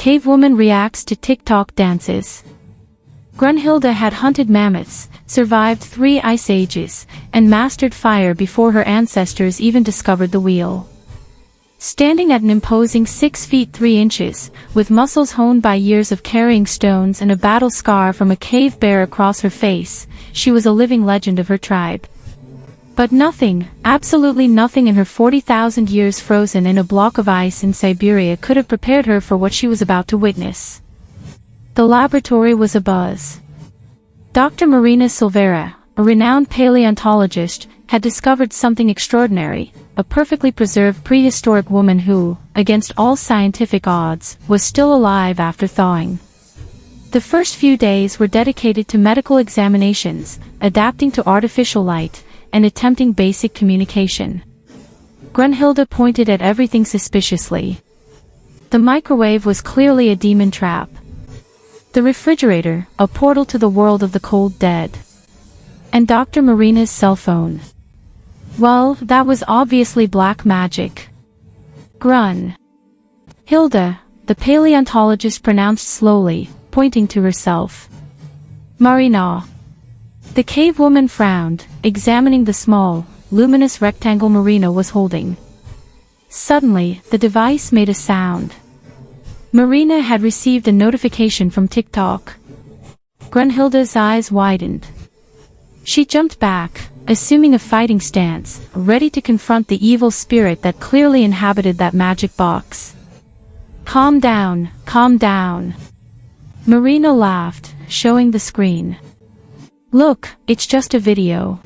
Cavewoman reacts to TikTok dances. Grunhilde had hunted mammoths, survived 3 ice ages, and mastered fire before her ancestors even discovered the wheel. Standing at an imposing 6 feet 3 inches, with muscles honed by years of carrying stones and a battle scar from a cave bear across her face, she was a living legend of her tribe. But nothing, absolutely nothing in her 40,000 years frozen in a block of ice in Siberia could have prepared her for what she was about to witness. The laboratory was abuzz. Dr. Marina Silveira, a renowned paleontologist, had discovered something extraordinary, a perfectly preserved prehistoric woman who, against all scientific odds, was still alive after thawing. The first few days were dedicated to medical examinations, adapting to artificial light, and attempting basic communication. Grunhilde pointed at everything suspiciously. The microwave was clearly a demon trap. The refrigerator, a portal to the world of the cold dead. And Dr. Marina's cell phone. Well, that was obviously black magic. Grunhilde, the paleontologist pronounced slowly, pointing to herself. Marina. The cavewoman frowned, examining the small, luminous rectangle Marina was holding. Suddenly, the device made a sound. Marina had received a notification from TikTok. Grunhilde's eyes widened. She jumped back, assuming a fighting stance, ready to confront the evil spirit that clearly inhabited that magic box. Calm down, calm down. Marina laughed, showing the screen. Look, it's just a video.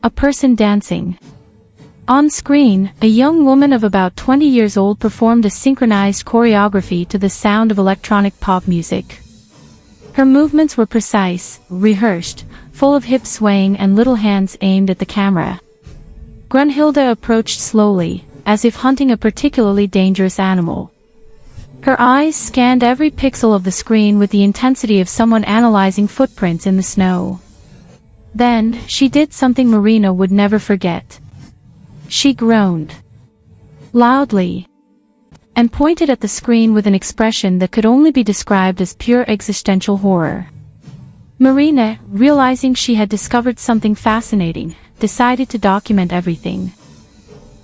A person dancing. On screen, a young woman of about 20 years old performed a synchronized choreography to the sound of electronic pop music. Her movements were precise, rehearsed, full of hip swaying and little hands aimed at the camera. Grunhilde approached slowly, as if hunting a particularly dangerous animal. Her eyes scanned every pixel of the screen with the intensity of someone analyzing footprints in the snow. Then, she did something Marina would never forget. She groaned. Loudly. And pointed at the screen with an expression that could only be described as pure existential horror. Marina, realizing she had discovered something fascinating, decided to document everything.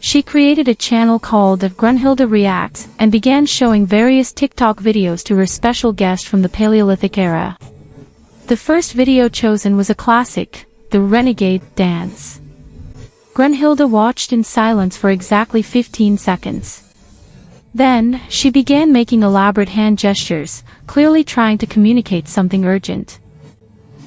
She created a channel called Grunhilde Reacts and began showing various TikTok videos to her special guest from the Paleolithic era. The first video chosen was a classic, the Renegade Dance. Grunhilde watched in silence for exactly 15 seconds. Then, she began making elaborate hand gestures, clearly trying to communicate something urgent.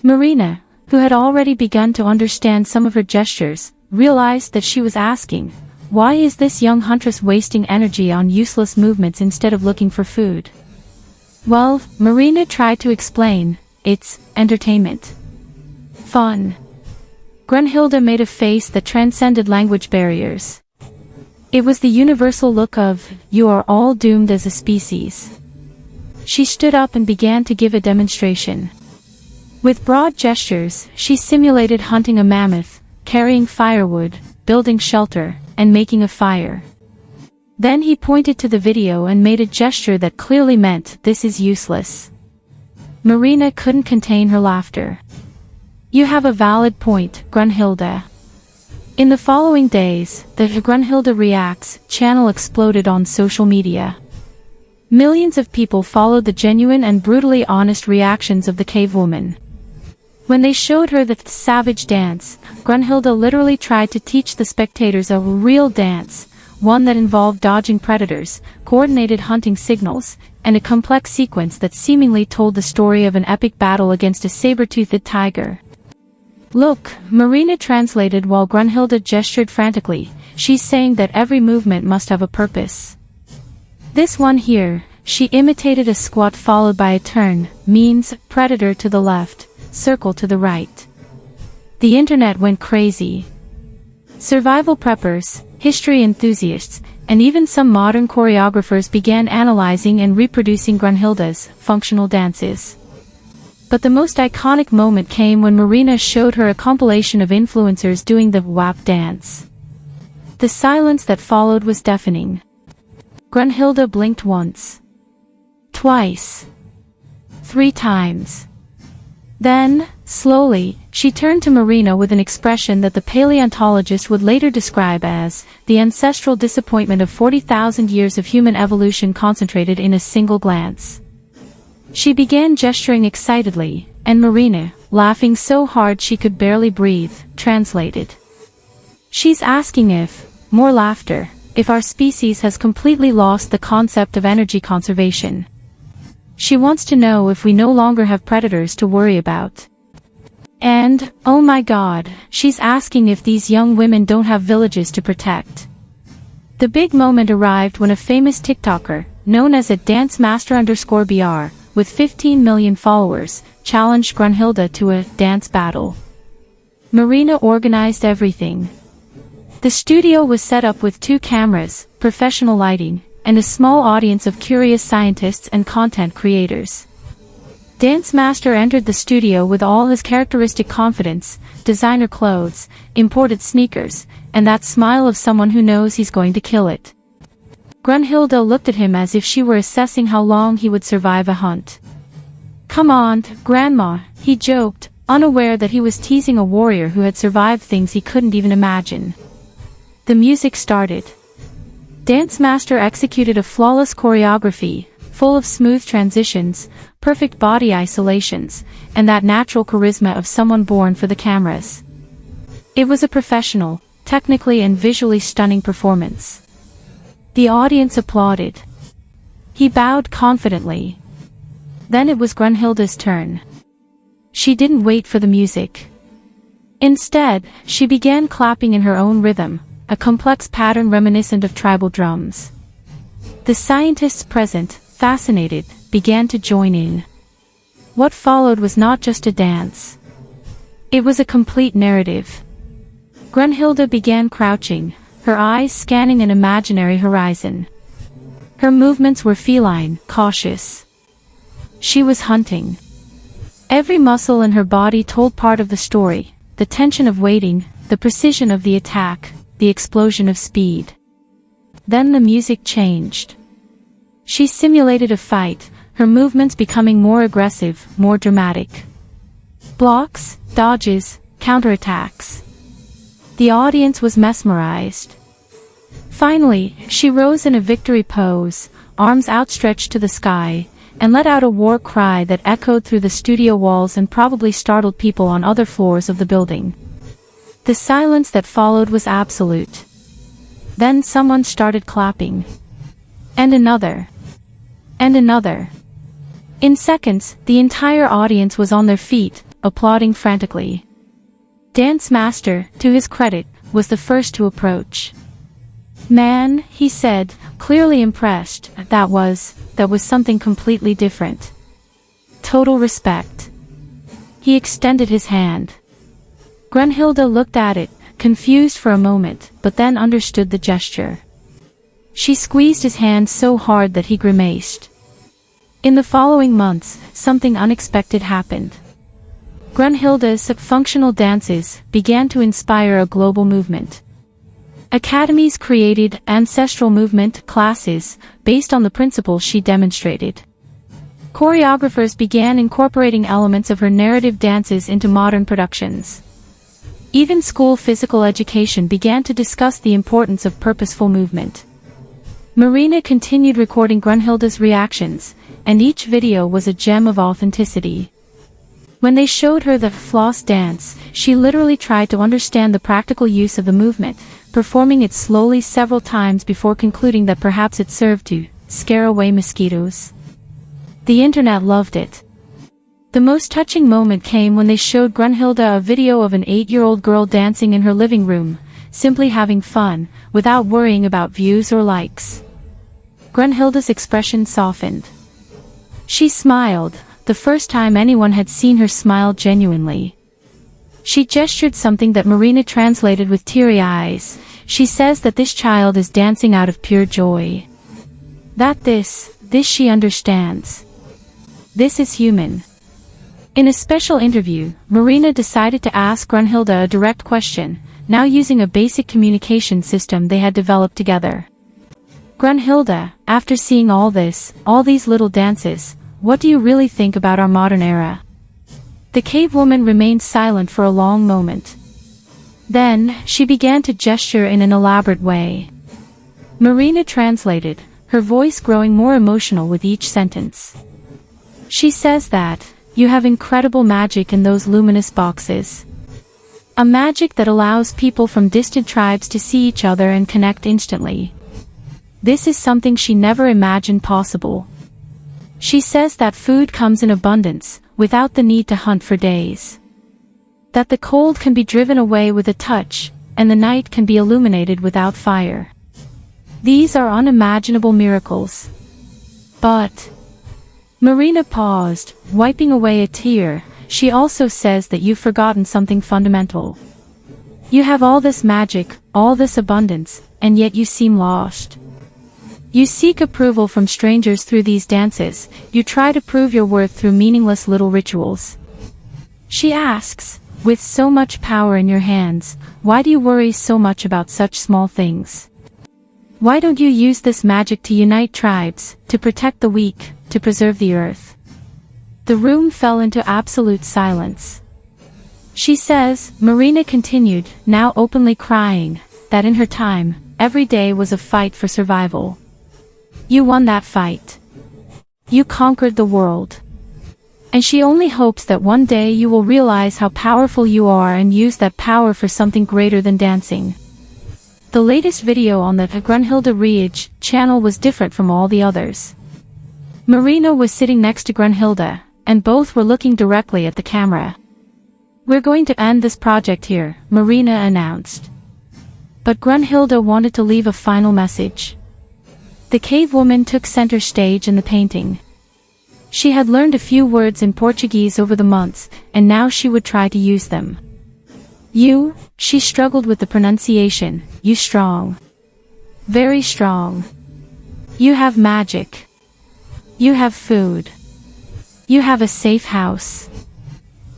Marina, who had already begun to understand some of her gestures, realized that she was asking, why is this young huntress wasting energy on useless movements instead of looking for food? Well, Marina tried to explain, it's entertainment. Fun. Grunhilde made a face that transcended language barriers. It was the universal look of, you are all doomed as a species. She stood up and began to give a demonstration. With broad gestures, she simulated hunting a mammoth, carrying firewood, building shelter, and making a fire. Then he pointed to the video and made a gesture that clearly meant, this is useless. Marina couldn't contain her laughter. You have a valid point, Grunhilde. In the following days, the Grunhilde Reacts channel exploded on social media. Millions of people followed the genuine and brutally honest reactions of the cavewoman. When they showed her the savage dance, Grunhilde literally tried to teach the spectators a real dance, one that involved dodging predators, coordinated hunting signals, and a complex sequence that seemingly told the story of an epic battle against a saber-toothed tiger. Look, Marina translated while Grunhilde gestured frantically, she's saying that every movement must have a purpose. This one here, she imitated a squat followed by a turn, means predator to the left, circle to the right. The internet went crazy. Survival preppers, history enthusiasts, and even some modern choreographers began analyzing and reproducing Grunhilde's functional dances. But the most iconic moment came when Marina showed her a compilation of influencers doing the WAP dance. The silence that followed was deafening. Grunhilde blinked once. twice, 3 times. Then, slowly, she turned to Marina with an expression that the paleontologist would later describe as the ancestral disappointment of 40,000 years of human evolution concentrated in a single glance. She began gesturing excitedly, and Marina, laughing so hard she could barely breathe, translated. She's asking if, more laughter, if our species has completely lost the concept of energy conservation. She wants to know if we no longer have predators to worry about. And, oh my God, she's asking if these young women don't have villages to protect. The big moment arrived when a famous TikToker, known as a dancemaster_br, with 15 million followers, challenged Grunhilde to a dance battle. Marina organized everything. The studio was set up with 2 cameras, professional lighting, and a small audience of curious scientists and content creators. Dance Master entered the studio with all his characteristic confidence, designer clothes, imported sneakers, and that smile of someone who knows he's going to kill it. Grunhilde looked at him as if she were assessing how long he would survive a hunt. "Come on, Grandma," he joked, unaware that he was teasing a warrior who had survived things he couldn't even imagine. The music started. Dance Master executed a flawless choreography, full of smooth transitions, perfect body isolations, and that natural charisma of someone born for the cameras. It was a professional, technically and visually stunning performance. The audience applauded. He bowed confidently. Then it was Grunhilde's turn. She didn't wait for the music. Instead, she began clapping in her own rhythm, a complex pattern reminiscent of tribal drums. The scientists present, fascinated, began to join in. What followed was not just a dance. It was a complete narrative. Grunhilde began crouching, her eyes scanning an imaginary horizon. Her movements were feline, cautious. She was hunting. Every muscle in her body told part of the story, the tension of waiting, the precision of the attack, the explosion of speed. Then the music changed. She simulated a fight, her movements becoming more aggressive, more dramatic. Blocks, dodges, counterattacks. The audience was mesmerized. Finally, she rose in a victory pose, arms outstretched to the sky, and let out a war cry that echoed through the studio walls and probably startled people on other floors of the building. The silence that followed was absolute. Then someone started clapping. And another. And another. In seconds, the entire audience was on their feet, applauding frantically. Dance Master, to his credit, was the first to approach. "Man," he said, clearly impressed, that was something completely different. Total respect. He extended his hand. Grunhilde looked at it, confused for a moment, but then understood the gesture. She squeezed his hand so hard that he grimaced. In the following months, something unexpected happened. Grunhilde's functional dances began to inspire a global movement. Academies created ancestral movement classes based on the principles she demonstrated. Choreographers began incorporating elements of her narrative dances into modern productions. Even school physical education began to discuss the importance of purposeful movement. Marina continued recording Grunhilde's reactions, and each video was a gem of authenticity. When they showed her the floss dance, she literally tried to understand the practical use of the movement, performing it slowly several times before concluding that perhaps it served to scare away mosquitoes. The internet loved it. The most touching moment came when they showed Grunhilde a video of an 8-year-old girl dancing in her living room, simply having fun, without worrying about views or likes. Grunhilde's expression softened. She smiled, the first time anyone had seen her smile genuinely. She gestured something that Marina translated with teary eyes. She says that this child is dancing out of pure joy. That this she understands. This is human. In a special interview, Marina decided to ask Grunhilde a direct question, now using a basic communication system they had developed together. Grunhilde, after seeing all this, all these little dances, what do you really think about our modern era? The cavewoman remained silent for a long moment. Then, she began to gesture in an elaborate way. Marina translated, her voice growing more emotional with each sentence. She says that, you have incredible magic in those luminous boxes. A magic that allows people from distant tribes to see each other and connect instantly. This is something she never imagined possible. She says that food comes in abundance, without the need to hunt for days. That the cold can be driven away with a touch, and the night can be illuminated without fire. These are unimaginable miracles. But Marina paused, wiping away a tear. She also says that you've forgotten something fundamental. You have all this magic, all this abundance, and yet you seem lost. You seek approval from strangers through these dances, you try to prove your worth through meaningless little rituals. She asks, with so much power in your hands, why do you worry so much about such small things? Why don't you use this magic to unite tribes, to protect the weak, to preserve the earth? The room fell into absolute silence. She says, Marina continued, now openly crying, that in her time, every day was a fight for survival. You won that fight. You conquered the world. And she only hopes that one day you will realize how powerful you are and use that power for something greater than dancing. The latest video on the Grunhilde Riege channel was different from all the others. Marina was sitting next to Grunhilde, and both were looking directly at the camera. We're going to end this project here, Marina announced. But Grunhilde wanted to leave a final message. The cavewoman took center stage in the painting. She had learned a few words in Portuguese over the months, and now she would try to use them. You, she struggled with the pronunciation, you strong. Very strong. You have magic. You have food. You have a safe house.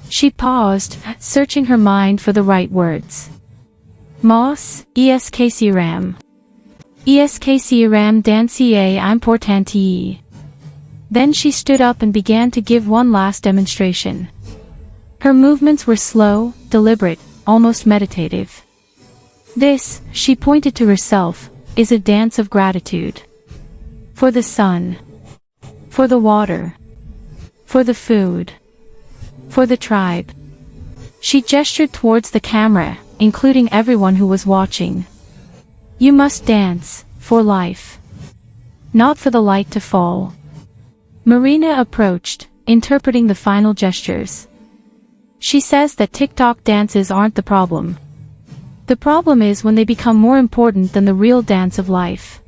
She paused, searching her mind for the right words. Mas, esqueceram. Esqueceram dançar importante. Then she stood up and began to give one last demonstration. Her movements were slow, deliberate, almost meditative. This, she pointed to herself, is a dance of gratitude. For the sun. For the water. For the food. For the tribe. She gestured towards the camera, including everyone who was watching. You must dance, for life. Not for the light to fall. Marina approached, interpreting the final gestures. She says that TikTok dances aren't the problem. The problem is when they become more important than the real dance of life.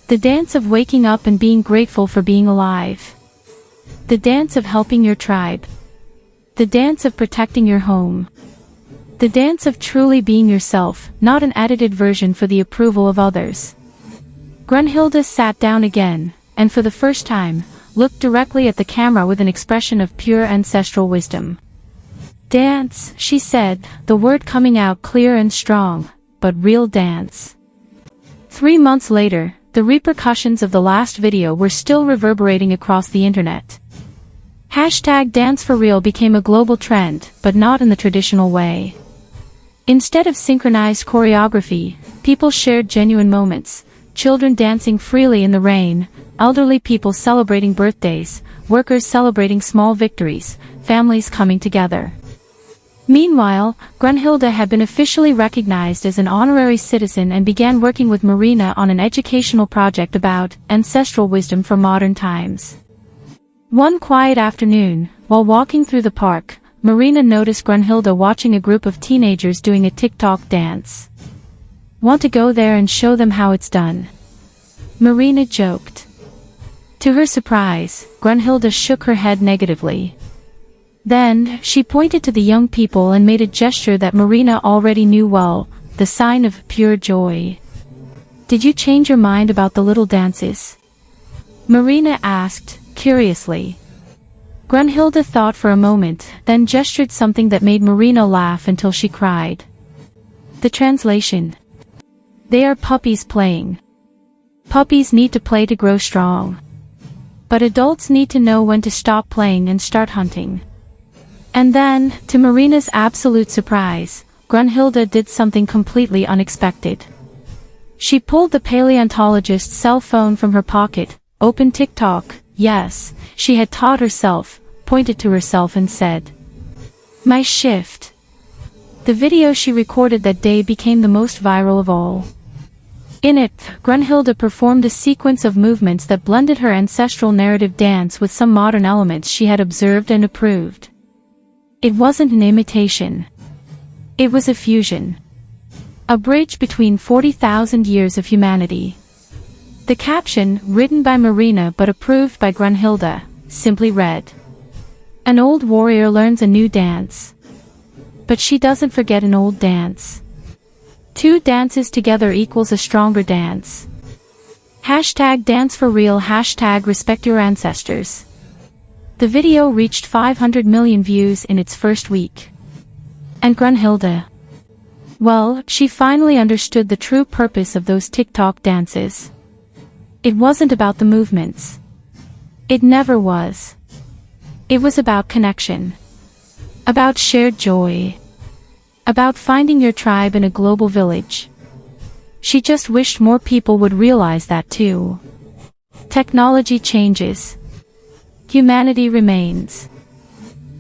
The dance of waking up and being grateful for being alive. The dance of helping your tribe. The dance of protecting your home. The dance of truly being yourself, not an edited version for the approval of others. Grunhilde sat down again, and for the first time, looked directly at the camera with an expression of pure ancestral wisdom. Dance, she said, the word coming out clear and strong, but real dance. 3 months later, the repercussions of the last video were still reverberating across the internet. #DanceForReal became a global trend, but not in the traditional way. Instead of synchronized choreography, people shared genuine moments, children dancing freely in the rain, elderly people celebrating birthdays, workers celebrating small victories, families coming together. Meanwhile, Grunhilde had been officially recognized as an honorary citizen and began working with Marina on an educational project about ancestral wisdom for modern times. One quiet afternoon, while walking through the park, Marina noticed Grunhilde watching a group of teenagers doing a TikTok dance. Want to go there and show them how it's done? Marina joked. To her surprise, Grunhilde shook her head negatively. Then, she pointed to the young people and made a gesture that Marina already knew well, the sign of pure joy. Did you change your mind about the little dances? Marina asked, curiously. Grunhilde thought for a moment, then gestured something that made Marina laugh until she cried. The translation. They are puppies playing. Puppies need to play to grow strong. But adults need to know when to stop playing and start hunting. And then, to Marina's absolute surprise, Grunhilde did something completely unexpected. She pulled the paleontologist's cell phone from her pocket, opened TikTok, yes, she had taught herself, pointed to herself and said, "My shift." The video she recorded that day became the most viral of all. In it, Grunhilde performed a sequence of movements that blended her ancestral narrative dance with some modern elements she had observed and approved. It wasn't an imitation. It was a fusion. A bridge between 40,000 years of humanity. The caption, written by Marina but approved by Grunhilde, simply read, "An old warrior learns a new dance. But she doesn't forget an old dance. Two dances together equals a stronger dance. Hashtag dance for real, hashtag respect your ancestors." The video reached 500 million views in its first week. And Grunhilde? Well, she finally understood the true purpose of those TikTok dances. It wasn't about the movements. It never was. It was about connection. About shared joy. About finding your tribe in a global village. She just wished more people would realize that too. Technology changes. Humanity remains.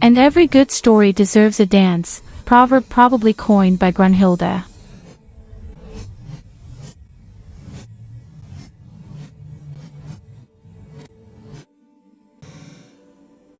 And every good story deserves a dance, proverb probably coined by Grunhilde.